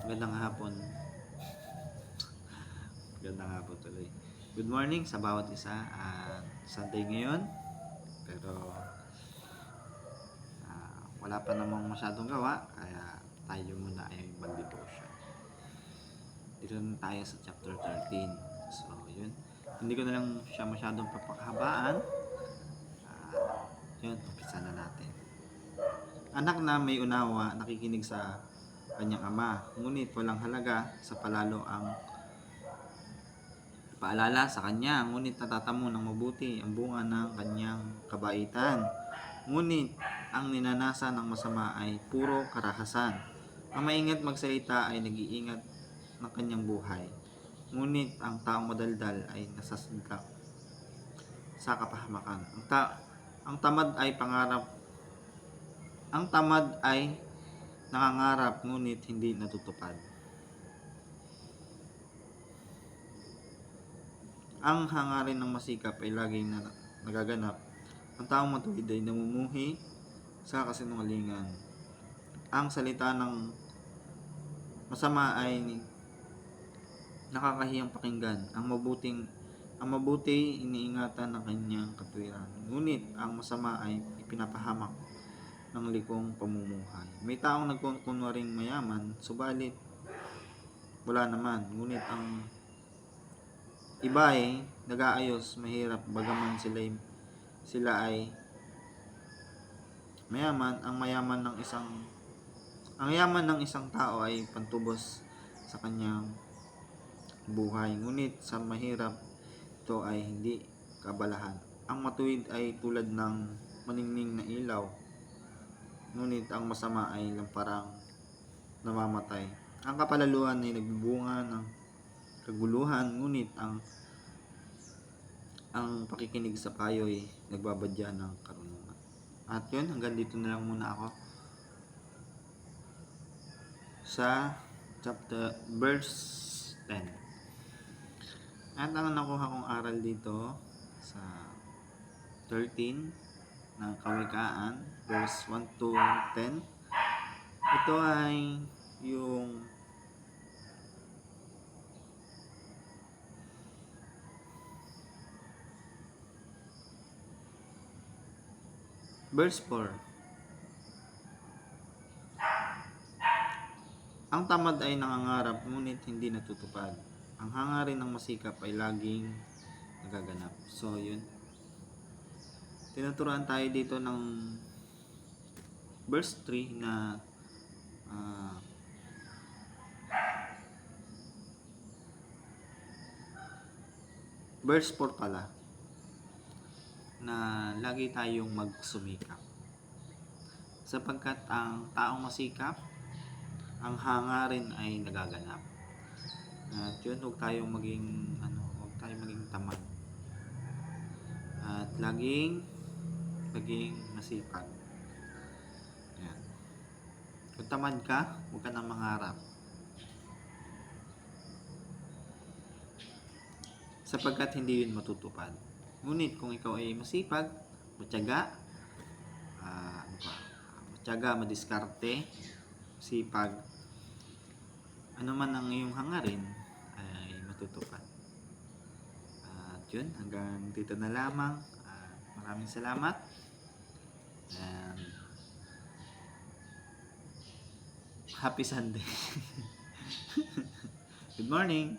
Magandang hapon. Magandang hapon tuloy. Good morning sa bawat isa. Sunday ngayon. Pero wala pa namang masyadong gawa. Kaya tayo muna ay mag-devotion. Dito na tayo sa chapter 13. So, yun. Hindi ko na lang siya masyadong papakahabaan. Yun, umpisa na natin. Anak na may unawa, nakikinig sa kanyang ama. Ngunit walang halaga sa palalo ang paalala sa kanya, ngunit natatamo ng mabuti ang bunga ng kanyang kabaitan. Ngunit ang ninanasa ng masama ay puro karahasan. Ang maingat magsalita ay nag-iingat ng kanyang buhay. Ngunit ang taong madaldal ay nasasadlak sa kapahamakan. Ang tamad ay pangarap. Ang tamad ay nangangarap ngunit hindi natutupad. Ang hangarin ng masikap ay laging nagaganap. Ang taong matuwid ay namumuhi sa kasinungalingan. Ang salita ng masama ay nakakahiyang pakinggan. Ang mabuti iniingatan ng kanyang katwiran. Ngunit ang masama ay ipinapahamak ng likong pamumuhay. May taong nagkunwaring mayaman, subalit wala naman. Ngunit ang iba ay nag-aayos, mahirap, bagaman sila ay mayaman. Ang yaman ng isang tao ay pantubos sa kanyang buhay, ngunit sa mahirap ito ay hindi kabalahan. Ang matuwid ay tulad ng maningning na ilaw, ngunit ang masama ay lamparang namamatay. Ang kapalaluan ay nagbubunga ng kaguluhan, ngunit ang pakikinig sa payo ay nagbabadya ng karunungan. At yun, hanggang dito na lang muna ako sa verse 10. At ang nakuha kong aral dito sa 13 ng Kawikaan, verse 1 to 10, ito ay yung verse 4. Ang tamad ay nangangarap ngunit hindi natutupad. Ang hangarin ng masikap ay laging nagaganap. So, yun. Tinuturuan tayo dito ng verse 3 na verse 4 pala, na lagi tayong magsumikap. Sapagkat ang taong masikap, ang hangarin ay nagaganap. At yun, huwag tayong maging tamad. At laging masipag. Yan. Kung tamad ka, huwag ka nang mangarap. Sapagkat hindi yun matutupad. Ngunit kung ikaw ay masipag, matyaga, madiskarte, sipag, ano man ang iyong hangarin ay matutupad. At yun, hanggang dito na lamang. Maraming salamat. And happy Sunday. Good morning.